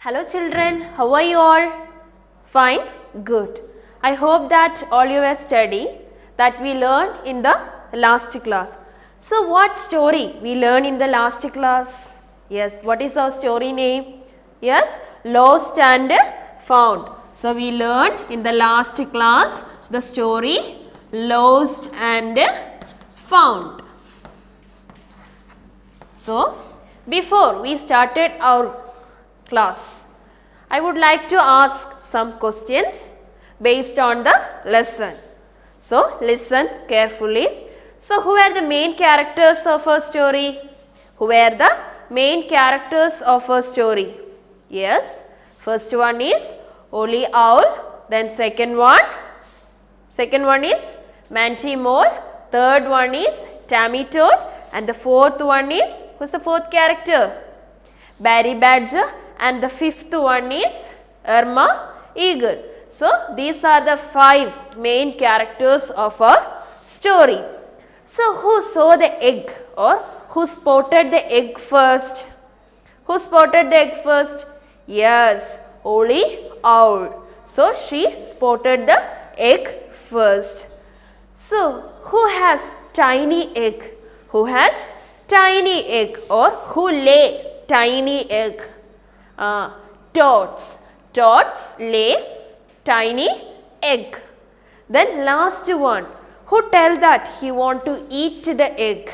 Hello children, how are you all? Fine? Good. I hope that all you have studied that we learned in the last class. So what story we learned in the last class? Yes, what is our story name? Yes, Lost and Found. So we learned in the last class the story Lost and Found. So before we started our class, I would like to ask some questions based on the lesson. So listen carefully. So who are the main characters of our story? Who are the main characters of our story? Yes, first one is Ollie Owl, then second one is Manty Mole, third one is Tammy Toad, and the fourth one is, who's the fourth character? Barry Badger, and the fifth one is Irma Eagle. So these are the 5 main characters of our story. So who saw the egg or who spotted the egg first? Who spotted the egg first? Yes, Ollie Owl. So she spotted the egg first. So who has tiny egg? Who has tiny egg or who lay tiny egg? Toads. Toads lay tiny egg. Then last one, who tell that he want to eat the egg?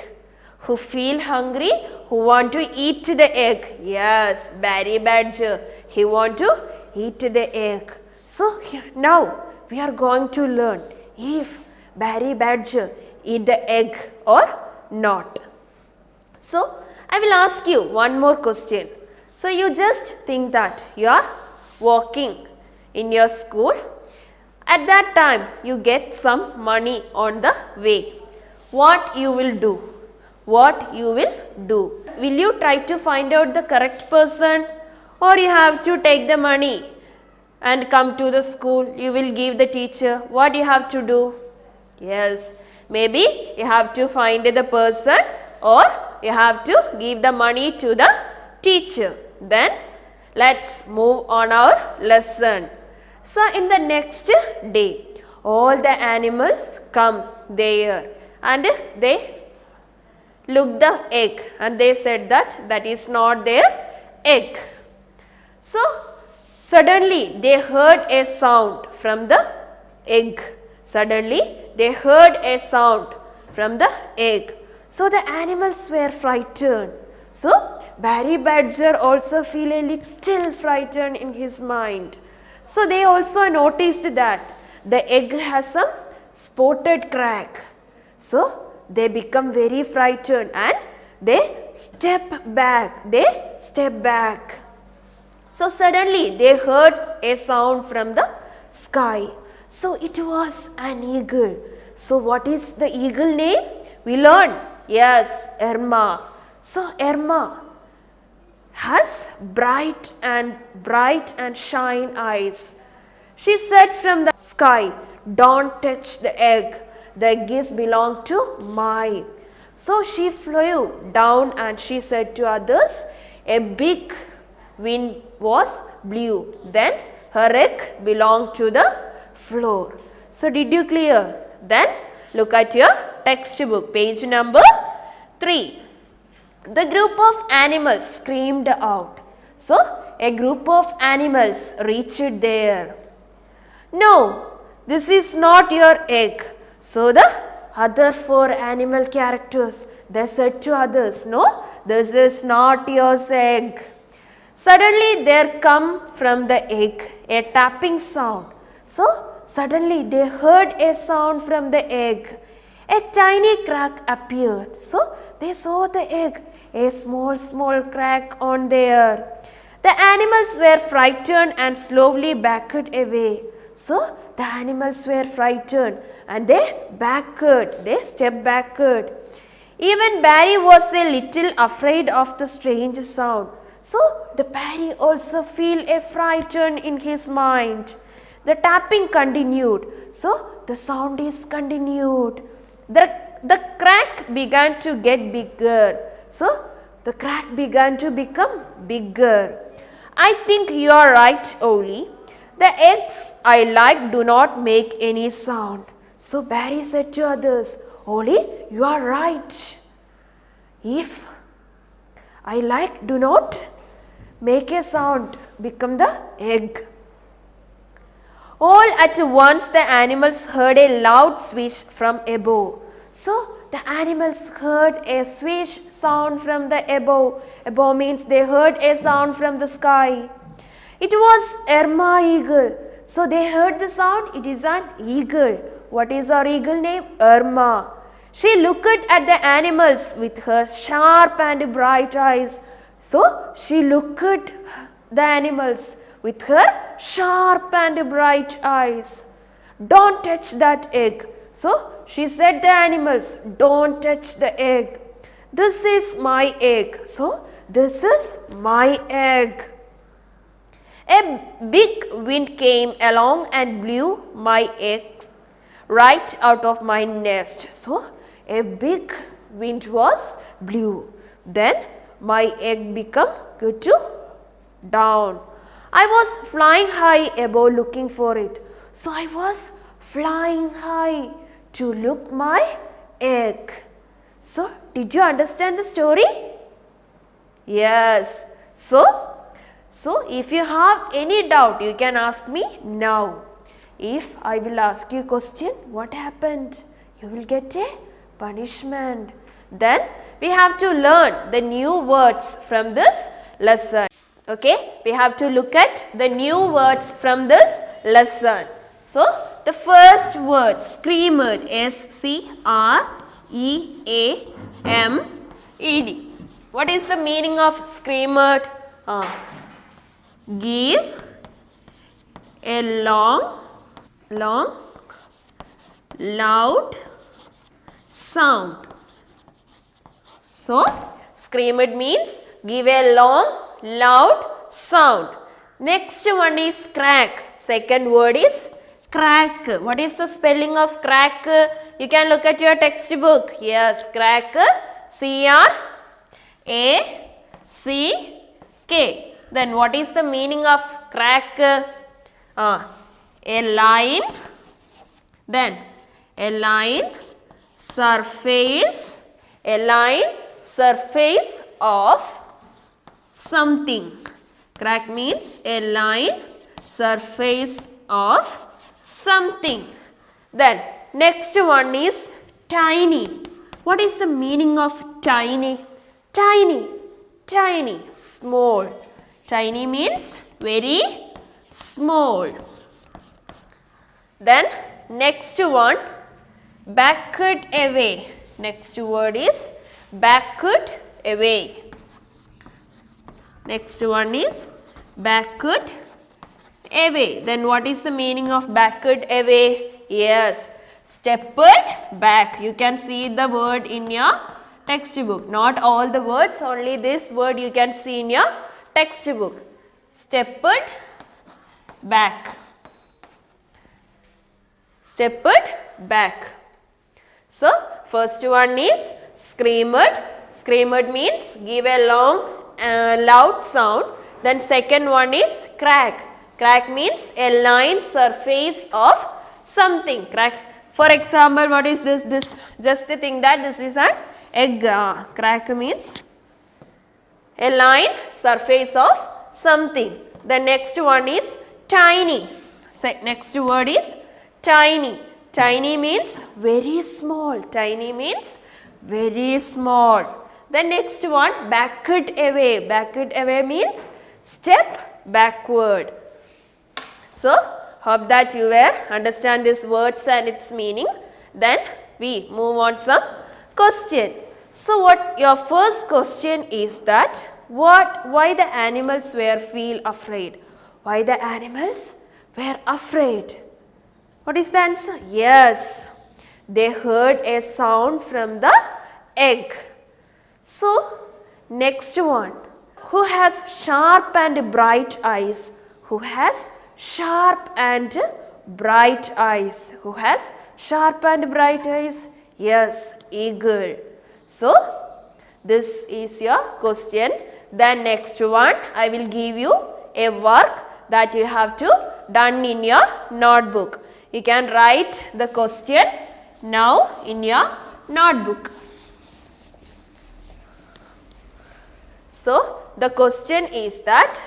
Who feel hungry? Who want to eat the egg? Yes, Barry Badger. He want to eat the egg. So now we are going to learn if Barry Badger eat the egg or not. So I will ask you one more question. So you just think that you are walking in your school. At that time you get some money on the way. What you will do? What you will do? Will you try to find out the correct person, or you have to take the money and come to the school? You will give the teacher. What you have to do? Yes, maybe you have to find the person or you have to give the money to the teacher. Then let's move on our lesson. So in the next day, all the animals come there and they look the egg and they said that is not their egg. So suddenly they heard a sound from the egg. Suddenly they heard a sound from the egg. So the animals were frightened. So Barry Badger also feel a little frightened in his mind. So they also noticed that the egg has some spotted crack. So they become very frightened and they step back. So suddenly they heard a sound from the sky. So it was an eagle. So what is the eagle name? We learned. Yes, Irma. So Irma has bright and shine eyes. She said from the sky, don't touch the egg. The egg is belong to my. So she flew down and she said to others, a big wind was blew. Then her egg belonged to the floor. So did you clear? Then look at your textbook, page number 3. The group of animals screamed out. So a group of animals reached there. No, this is not your egg. So the other 4 animal characters, they said to others, no, this is not your egg. Suddenly there come from the egg a tapping sound. So suddenly they heard a sound from the egg. A tiny crack appeared. So they saw the egg, a small crack on there. The animals were frightened and slowly backed away. So the animals were frightened and they stepped backward. Even Barry was a little afraid of the strange sound. So the Barry also feel a frightened in his mind. The tapping continued. So the sound is continued. The crack began to get bigger. So the crack began to become bigger. I think you are right, Oli. The eggs I like do not make any sound. So Barry said to others, Oli, you are right. If I like do not make a sound, become the egg. All at once the animals heard a loud swish from above. So the animals heard a swish sound from the above. Above means they heard a sound from the sky. It was Irma eagle. So they heard the sound. It is an eagle. What is our eagle name? Irma. She looked at the animals with her sharp and bright eyes. So she looked at the animals with her sharp and bright eyes. Don't touch that egg. So she said the animals, don't touch the egg. This is my egg. So this is my egg. A big wind came along and blew my eggs right out of my nest. So a big wind was blew. Then my egg became good to down. I was flying high above looking for it. So I was flying high to look my egg. So did you understand the story? Yes. So if you have any doubt, you can ask me now. If I will ask you a question, what happened? You will get a punishment. Then we have to learn the new words from this lesson. Okay, we have to look at the new words from this lesson. So the first word, screamed, S-C-R-E-A-M-E-D. What is the meaning of screamed? Give a long, loud sound. So screamed means give a long, loud sound. Next one is crack. Second word is crack. What is the spelling of crack? You can look at your textbook. Yes, crack. C-R-A-C-K. Then what is the meaning of crack? A line. Then a line surface. A line surface of something. Crack means a line surface of something. Then next one is tiny. What is the meaning of tiny? Tiny, tiny, small. Tiny means very small. Then next one, backed away. Next word is backed away. Next one is backed away. Then what is the meaning of backed away? Yes, stepped back. You can see the word in your textbook. Not all the words, only this word you can see in your textbook. Stepped back. Stepped back. So first one is screamed. Screamed means give a long loud sound. Then second one is crack. Crack means a line surface of something. Crack. For example, what is this? This just think that this is an egg. Crack means a line surface of something. The next one is tiny. Next word is tiny. Tiny means very small. Tiny means very small. The next one, backed away. Backed away means step backward. So hope that you will understand these words and its meaning. Then we move on some question. So what your first question is that why the animals were feel afraid? Why the animals were afraid? What is the answer? Yes, they heard a sound from the egg. So next one, who has sharp and bright eyes? Who has sharp and bright eyes? Who has sharp and bright eyes? Yes, eagle. So this is your question. Then next one, I will give you a work that you have to done in your notebook. You can write the question now in your notebook. So, the question is that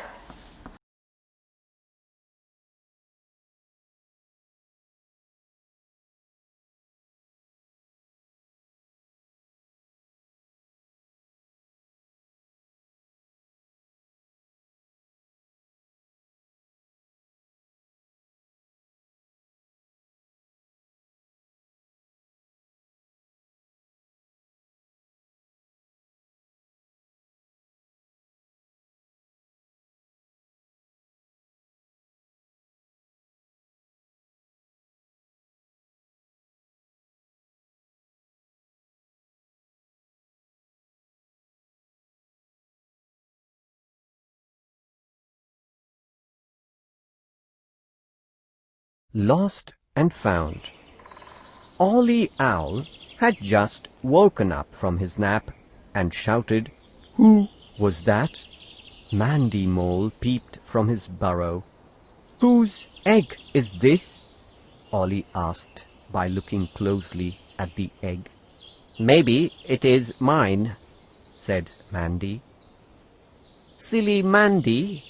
Lost and Found. Ollie Owl had just woken up from his nap and shouted, "Who was that?" Mandy Mole peeped from his burrow. "Whose egg is this?" Ollie asked by looking closely at the egg. "Maybe it is mine," said Mandy. "Silly Mandy,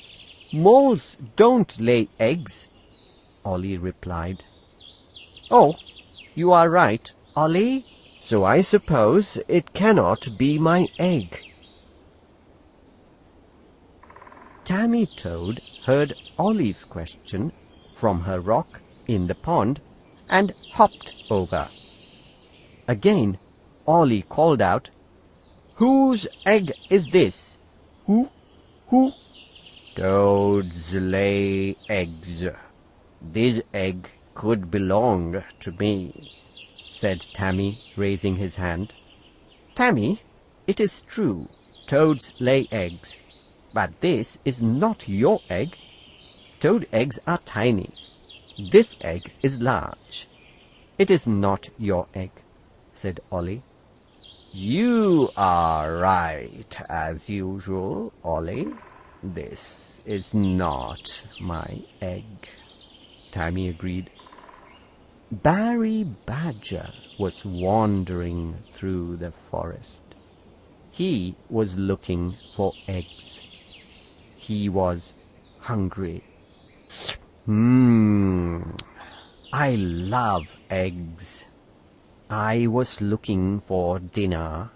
moles don't lay eggs," Ollie replied. "Oh, you are right, Ollie. So I suppose it cannot be my egg." Tammy Toad heard Ollie's question from her rock in the pond and hopped over. Again, Ollie called out, "Whose egg is this?" Who? "Toads lay eggs. This egg could belong to me," said Tammy, raising his hand. "Tammy, it is true, toads lay eggs, but this is not your egg. Toad eggs are tiny. This egg is large. It is not your egg," said Ollie. "You are right as usual, Ollie. This is not my egg," Tammy agreed. Barry Badger was wandering through the forest. He was looking for eggs. He was hungry. I love eggs. I was looking for dinner.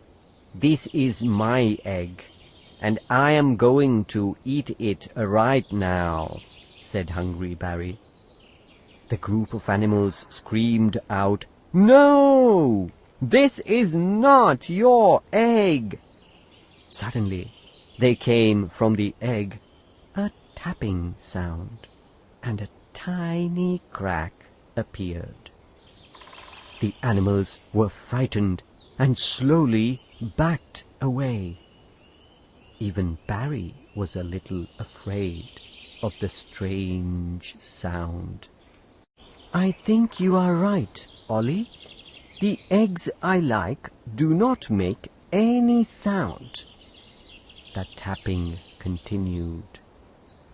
This is my egg, and I am going to eat it right now," said Hungry Barry. The group of animals screamed out, "No! This is not your egg!" Suddenly, there came from the egg a tapping sound, and a tiny crack appeared. The animals were frightened and slowly backed away. Even Barry was a little afraid of the strange sound. "I think you are right, Ollie. The eggs I like do not make any sound." The tapping continued.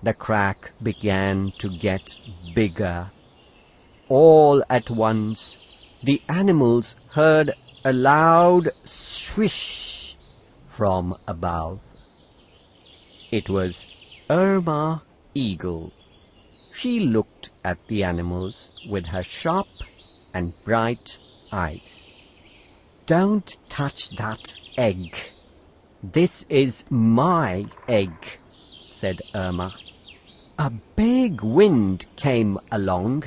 The crack began to get bigger. All at once, the animals heard a loud swish from above. It was Irma Eagle. She looked at the animals with her sharp and bright eyes. "Don't touch that egg. This is my egg," said Irma. "A big wind came along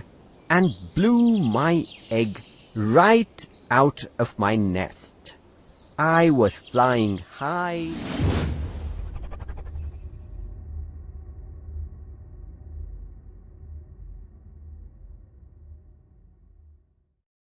and blew my egg right out of my nest. I was flying high